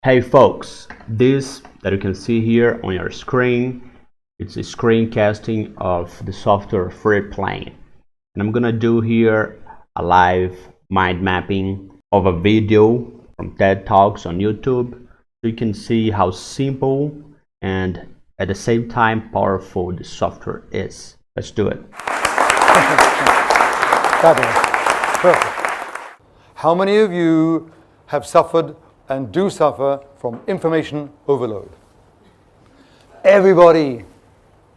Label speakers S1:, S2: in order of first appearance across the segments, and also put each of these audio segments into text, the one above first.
S1: Hey folks, this that you can see here on your screen, it's a screencasting of the software Free Plane. And I'm gonna do here a live mind mapping of a video from TED Talks on YouTube, so you can see how simple and at the same time powerful the software is. Let's do it.
S2: Fabulous. Perfect. How many of you have suffered and do suffer from information overload? Everybody.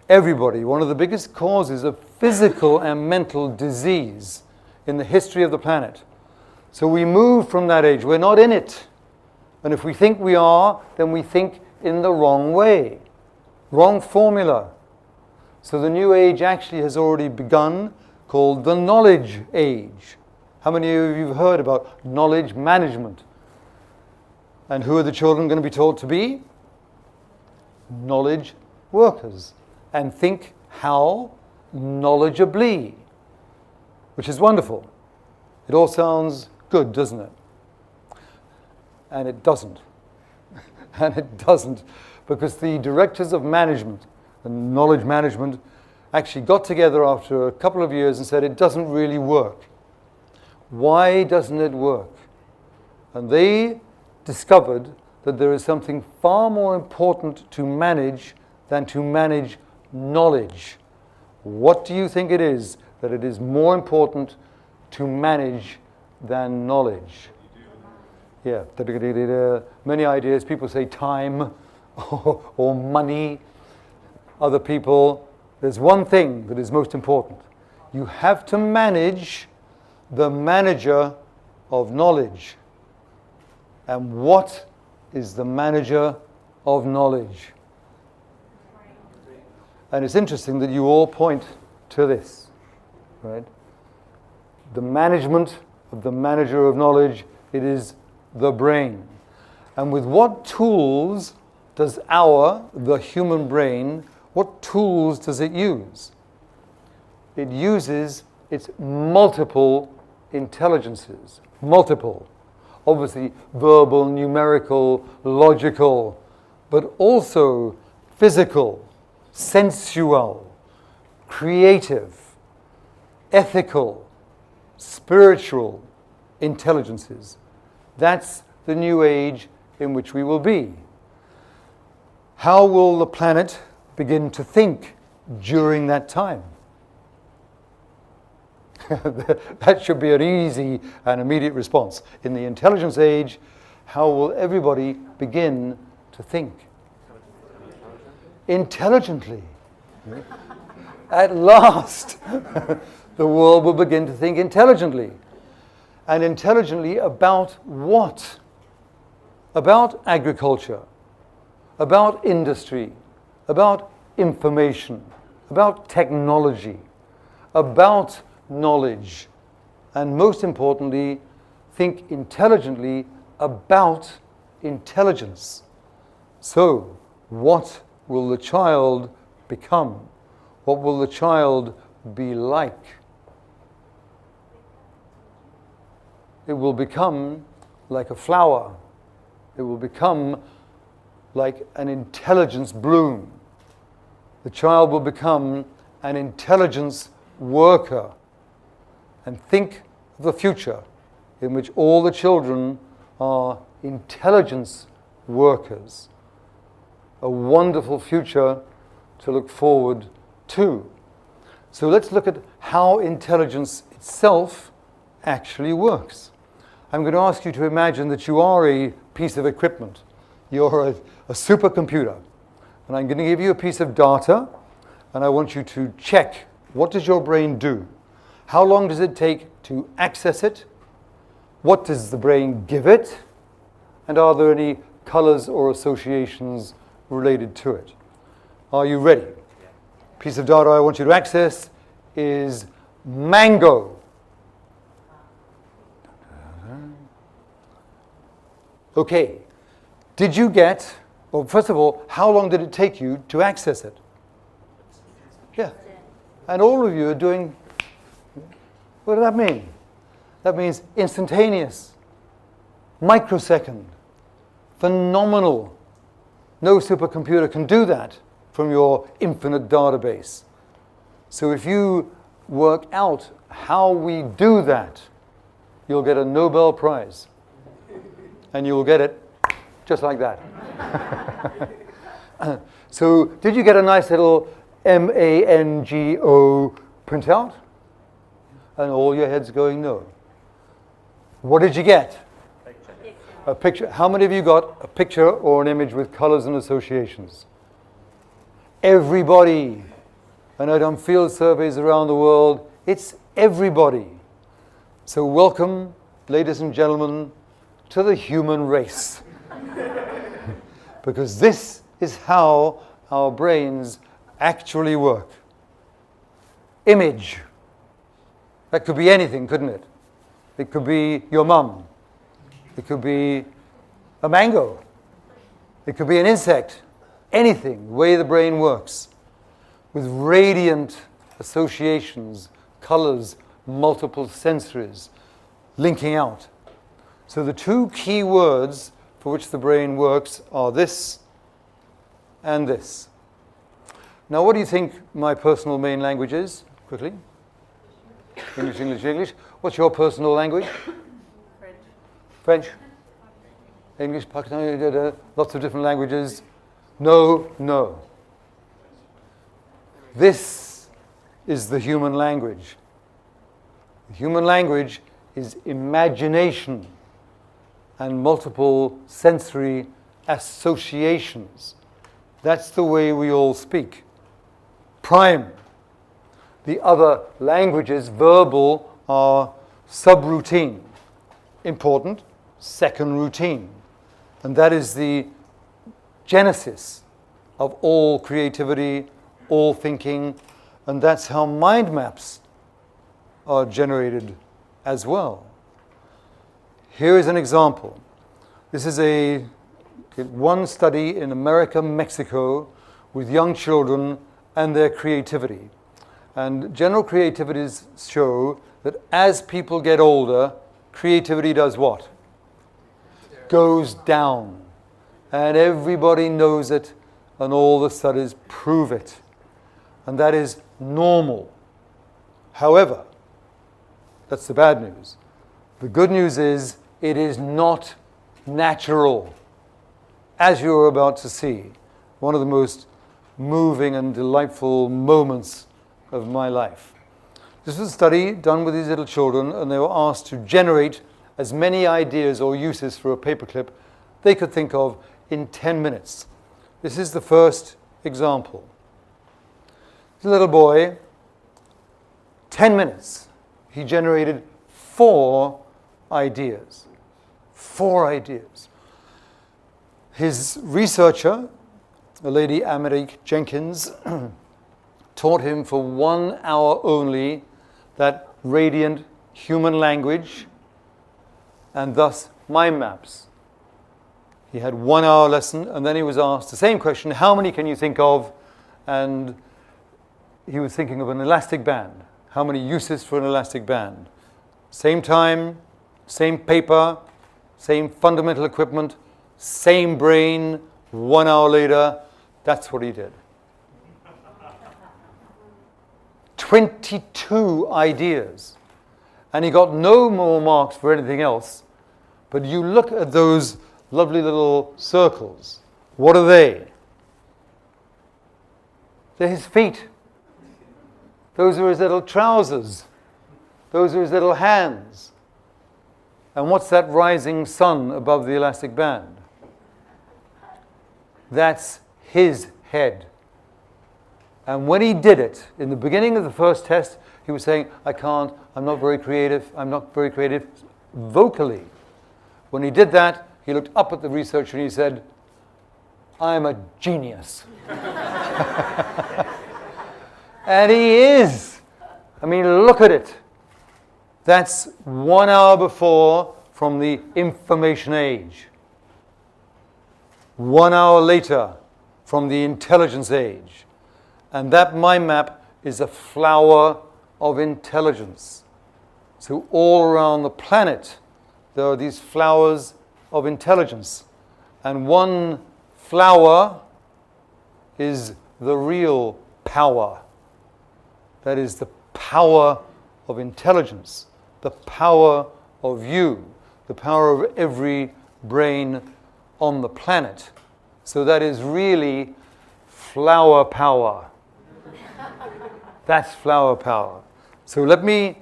S2: One of the biggest causes of physical and mental disease in the history of the planet. So we move from that age. We're not in it. And if we think we are, then we think in the wrong way. Wrong formula. So the new age actually has already begun, called the knowledge age. How many of you have heard about knowledge management? And who are the children going to be taught to be? Knowledge workers. And think how knowledgeably, which is wonderful. It all sounds good, doesn't it? And it doesn't. And it doesn't, because the directors of management and knowledge management actually got together after a couple of years and said it doesn't really work. Why doesn't it work? And they discovered that there is something far more important to manage than to manage knowledge. What do you think it is that it is more important to manage than knowledge? Yeah, many ideas. People say time or money. Other people, there's one thing that is most important. You have to manage the manager of knowledge. And what is the manager of knowledge? And it's interesting that you all point to this, right? The management of the manager of knowledge, it is the brain. And with what tools does the human brain, what tools does it use? It uses its multiple intelligences. Multiple. Obviously verbal, numerical, logical, but also physical, sensual, creative, ethical, spiritual intelligences. That's the new age in which we will be. How will the planet begin to think during that time? That should be an easy and immediate response. In the intelligence age, how will everybody begin to think? Intelligently. At last, the world will begin to think intelligently. And intelligently about what? About agriculture, about industry, about information, about technology, about knowledge, and most importantly, think intelligently about intelligence. So, what will the child become? What will the child be like? It will become like a flower. It will become like an intelligence bloom. The child will become an intelligence worker. And think of the future in which all the children are intelligence workers. A wonderful future to look forward to. So let's look at how intelligence itself actually works. I'm going to ask you to imagine that you are a piece of equipment. You're a supercomputer. And I'm going to give you a piece of data, and I want you to check, what does your brain do? How long does it take to access it? What does the brain give it? And are there any colors or associations related to it? Are you ready? Piece of data I want you to access is mango. Okay. Did you get, well, first of all, how long did it take you to access it? Yeah. And all of you are doing, what does that mean? That means instantaneous, microsecond, Phenomenal. No supercomputer can do that from your infinite database. So if you work out how we do that, you'll get a Nobel Prize. And you'll get it just like that. So did you get a nice little MANGO printout? And all your heads going no. What did you get? A picture. How many of you got a picture or an image with colors and associations? Everybody. And I've done field surveys around the world. It's everybody. So welcome, ladies and gentlemen, to the human race. Because this is how our brains actually work. Image. That could be anything, couldn't it? It could be your mum. It could be a mango. It could be an insect. Anything, the way the brain works. With radiant associations, colors, multiple sensories, linking out. So the two key words for which the brain works are this and this. Now, what do you think my personal main language is? Quickly. English, English, English. What's your personal language?
S3: French.
S2: French. English, Pakistani, lots of different languages. No, no. This is the human language. The human language is imagination and multiple sensory associations. That's the way we all speak. Prime. The other languages, verbal, are subroutine. Important, second routine. And that is the genesis of all creativity, all thinking, and that's how mind maps are generated as well. Here is an example. This is one study in America, Mexico, with young children and their creativity. And general creativities show that as people get older, creativity does what? Goes down. And everybody knows it, and all the studies prove it. And that is normal. However, that's the bad news. The good news is it is not natural, as you're about to see. One of the most moving and delightful moments of my life. This was a study done with these little children, and they were asked to generate as many ideas or uses for a paperclip they could think of in 10 minutes. This is the first example. This little boy, 10 minutes, he generated 4 ideas. 4 ideas. His researcher, the lady Amerique Jenkins, taught him for 1 hour only that radiant human language and thus mind maps. He had 1 hour lesson, and then he was asked the same question, how many can you think of? And he was thinking of an elastic band. How many uses for an elastic band? Same time, same paper, same fundamental equipment, same brain, 1 hour later, that's what he did. 22 ideas. And he got no more marks for anything else. But you look at those lovely little circles. What are they? They're his feet. Those are his little trousers. Those are his little hands. And what's that rising sun above the elastic band? That's his head. And when he did it, in the beginning of the first test, he was saying, I'm not very creative vocally. When he did that, he looked up at the researcher and he said, I'm a genius. And he is. I mean, look at it. That's 1 hour before from the information age. 1 hour later from the intelligence age. And that mind map is a flower of intelligence. So all around the planet, there are these flowers of intelligence. And one flower is the real power. That is the power of intelligence, the power of you, the power of every brain on the planet. So that is really flower power. That's flower power. So let me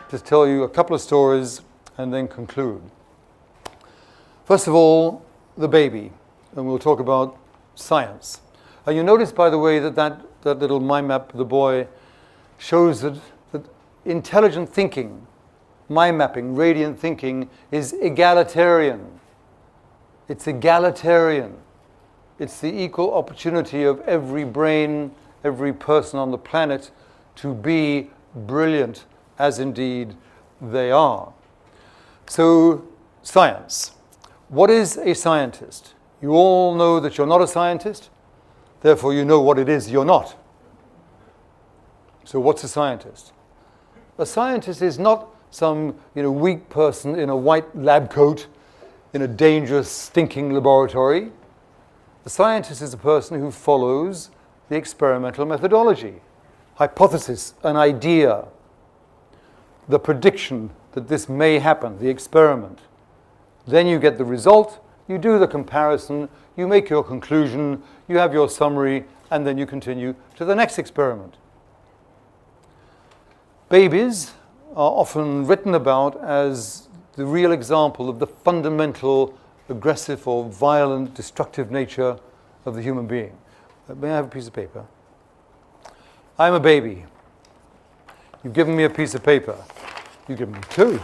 S2: just tell you a couple of stories and then conclude. First of all, the baby, and we'll talk about science. You notice, by the way, that little mind map of the boy shows that intelligent thinking, mind mapping, radiant thinking, is egalitarian. It's egalitarian. It's the equal opportunity of every brain, every person on the planet to be brilliant, as indeed they are. So, science. What is a scientist? You all know that you're not a scientist, therefore you know what it is you're not. So what's a scientist? A scientist is not some weak person in a white lab coat in a dangerous, stinking laboratory. A scientist is a person who follows the experimental methodology. Hypothesis, an idea, the prediction that this may happen, the experiment. Then you get the result, you do the comparison, you make your conclusion, you have your summary, and then you continue to the next experiment. Babies are often written about as the real example of the fundamental, aggressive or violent, destructive nature of the human being. May I have a piece of paper? I'm a baby. You've given me a piece of paper. You give me two.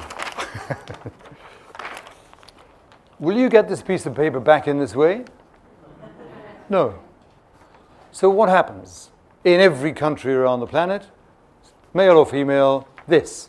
S2: Will you get this piece of paper back in this way? No. So what happens? In every country around the planet, male or female, this.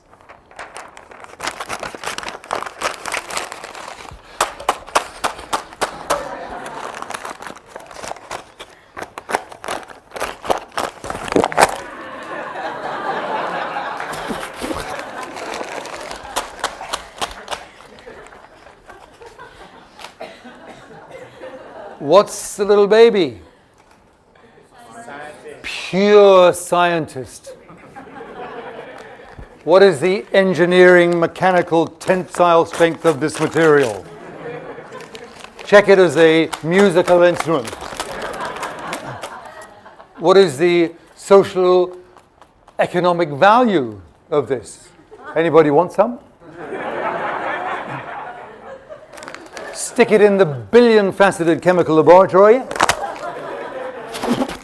S2: What's the little baby? Scientist. Pure scientist. What is the engineering, mechanical, tensile strength of this material? Check it as a musical instrument. What is the social, economic value of this? Anybody want some? Stick it in the billion-faceted chemical laboratory.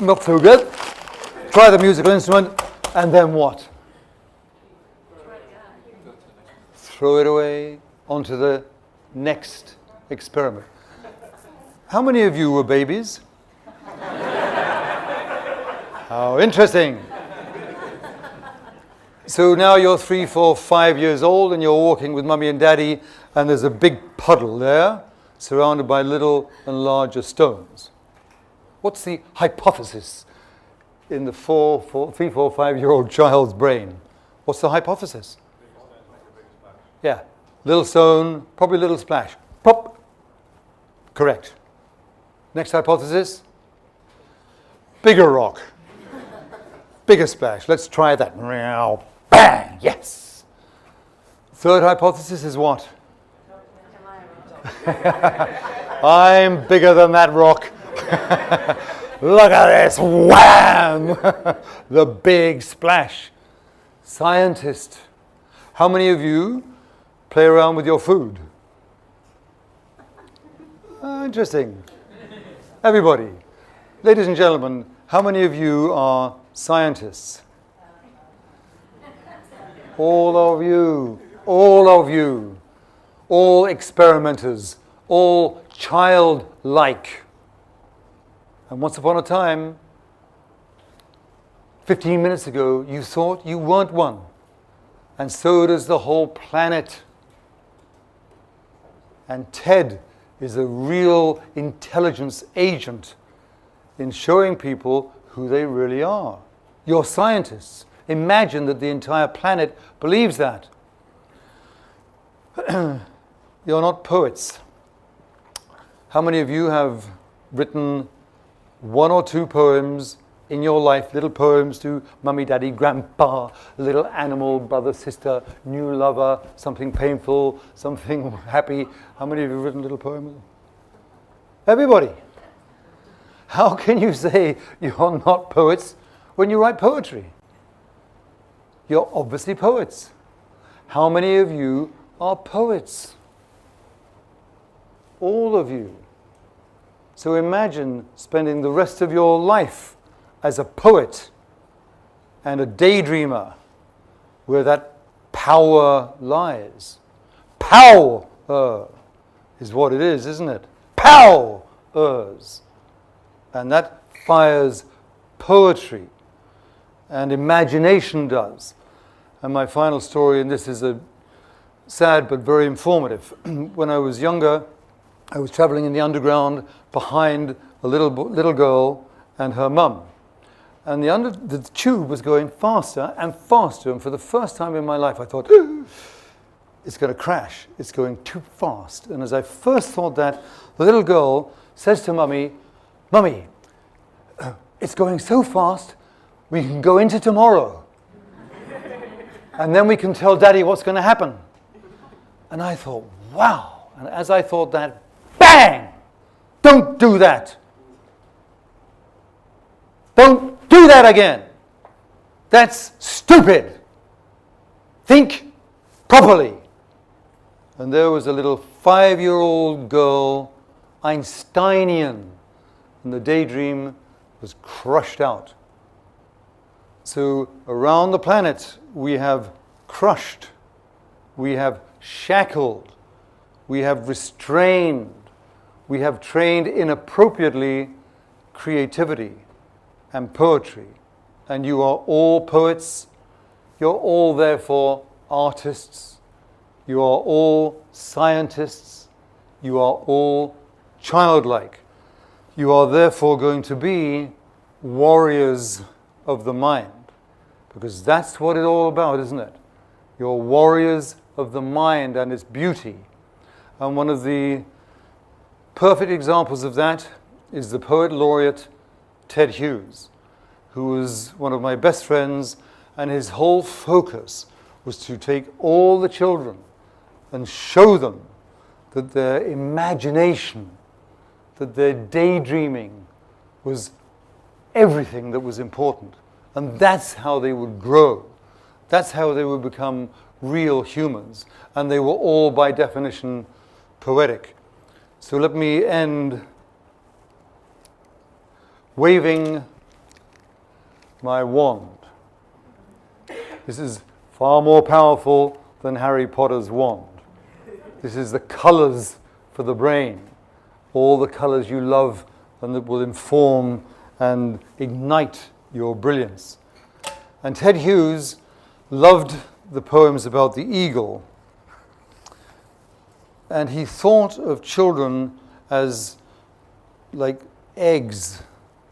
S2: Not so good. Try the musical instrument, and then what? Throw it away onto the next experiment. How many of you were babies? How interesting. So now you're 3, 4, 5 years old, and you're walking with mummy and daddy, and there's a big puddle there, surrounded by little and larger stones. What's the hypothesis in the 3, 4, 5-year-old child's brain? What's the hypothesis? Yeah, little stone, probably little splash. Pop. Correct. Next hypothesis? Bigger rock. Bigger splash. Let's try that. Bang! Yes. Third hypothesis is what? I'm bigger than that rock. Look at this. Wham! The big splash. Scientist. How many of you play around with your food? Interesting. Everybody. Ladies and gentlemen, how many of you are scientists? All of you. All of you. All experimenters. All childlike. And once upon a time, 15 minutes ago, you thought you weren't one. And so does the whole planet. And TED is a real intelligence agent in showing people who they really are. You're scientists. Imagine that the entire planet believes that. You're not poets. How many of you have written one or two poems in your life, little poems to mummy, daddy, grandpa, little animal, brother, sister, new lover, something painful, something happy? How many of you have written little poems? Everybody. How can you say you're not poets when you write poetry? You're obviously poets. How many of you are poets? All of you. So imagine spending the rest of your life as a poet and a daydreamer where that power lies. Power is what it is, isn't it? Powers. And that fires poetry, and imagination does. And my final story, and this is a sad but very informative. When I was younger, I was traveling in the underground behind a little girl and her mum. And the tube was going faster and faster, and for the first time in my life I thought, it's going to crash, it's going too fast. And as I first thought that, the little girl says to Mummy, Mummy, it's going so fast, we can go into tomorrow. And then we can tell Daddy what's going to happen. And I thought, wow. And as I thought that, bang! Don't do that. Don't do that again. That's stupid. Think properly. And there was a little 5-year-old girl, Einsteinian, and the daydream was crushed out. So around the planet we have crushed, we have shackled, we have restrained, we have trained inappropriately creativity and poetry. And you are all poets, you're all therefore artists, you are all scientists, you are all childlike. You are therefore going to be warriors of the mind, because that's what it's all about, isn't it? You're warriors of the mind and its beauty. And one of the perfect examples of that is the poet laureate Ted Hughes, who was one of my best friends, and his whole focus was to take all the children and show them that their imagination, that their daydreaming was everything that was important. And that's how they would grow. That's how they would become real humans. And they were all, by definition, poetic. So let me end waving my wand. This is far more powerful than Harry Potter's wand. This is the colors for the brain. All the colors you love and that will inform and ignite your brilliance. And Ted Hughes loved the poems about the eagle. And he thought of children as like eggs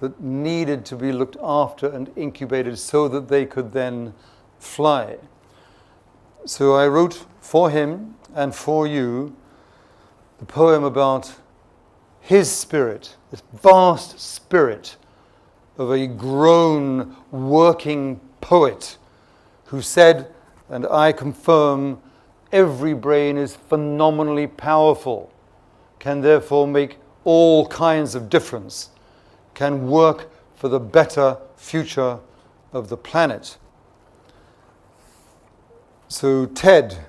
S2: that needed to be looked after and incubated so that they could then fly. So I wrote for him and for you the poem about his spirit, this vast spirit of a grown, working poet who said, and I confirm, every brain is phenomenally powerful, can therefore make all kinds of difference, can work for the better future of the planet. So Ted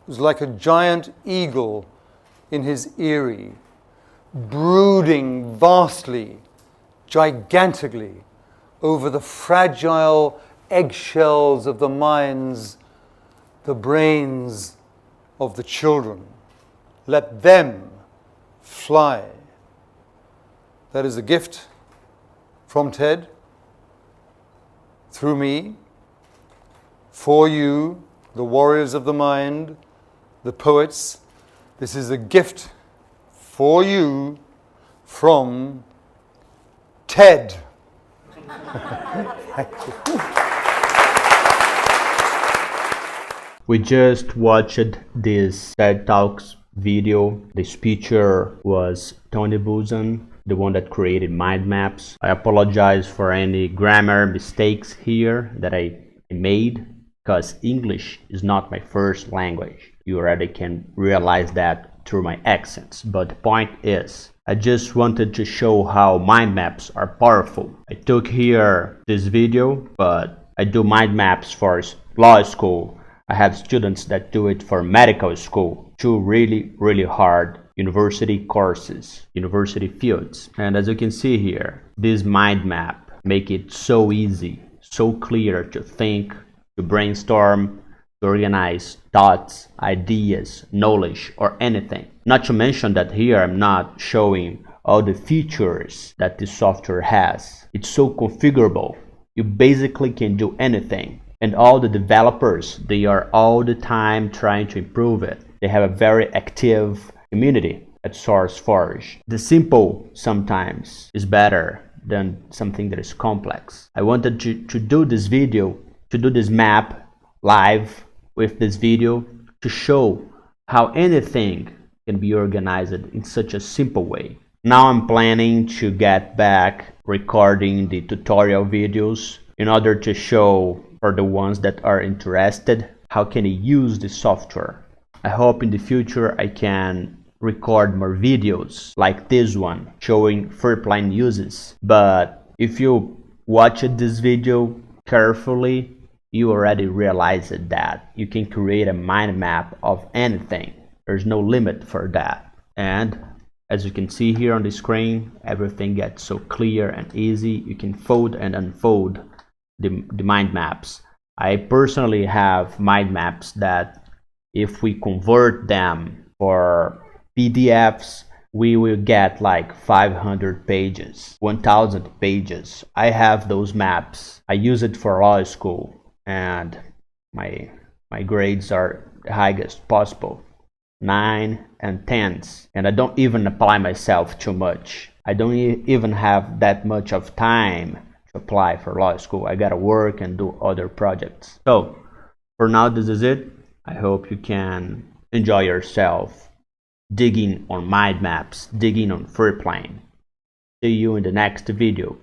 S2: was like a giant eagle in his eyrie, brooding vastly, gigantically over the fragile eggshells of the minds, the brains of the children. Let them fly. That is a gift from Ted, through me, for you, the warriors of the mind, the poets. This is a gift for you from Ted. Thank you.
S1: We just watched this TED Talks video. The speaker was Tony Buzan, the one that created mind maps. I apologize for any grammar mistakes here that I made, because English is not my first language. You already can realize that through my accents. But the point is, I just wanted to show how mind maps are powerful. I took here this video, but I do mind maps for law school. I have students that do it for medical school. Two really hard university courses, university fields. And as you can see here, this mind map make it so easy, so clear to think, to brainstorm, to organize thoughts, ideas, knowledge, or anything. Not to mention that here I'm not showing all the features that this software has. It's so configurable. You basically can do anything. And all the developers, they are all the time trying to improve it. They have a very active community at SourceForge. The simple sometimes is better than something that is complex. I wanted to do this video, to do this map live with this video, to show how anything can be organized in such a simple way. Now I'm planning to get back recording the tutorial videos in order to show for the ones that are interested how can you use the software. I hope in the future I can record more videos like this one showing FreePlan uses. But if you watched this video carefully, you already realized that you can create a mind map of anything. There's no limit for that. And as you can see here on the screen, everything gets so clear and easy. You can fold and unfold the mind maps. I personally have mind maps that if we convert them for PDFs, we will get like 500 pages, 1000 pages. I have those maps. I use it for law school, and my grades are the highest possible, 9 and 10s, and I don't even apply myself too much. I don't even have that much of time to apply for law school. I gotta work and do other projects. So for now, this is it. I hope you can enjoy yourself digging on mind maps, digging on FreePlan. See you in the next video.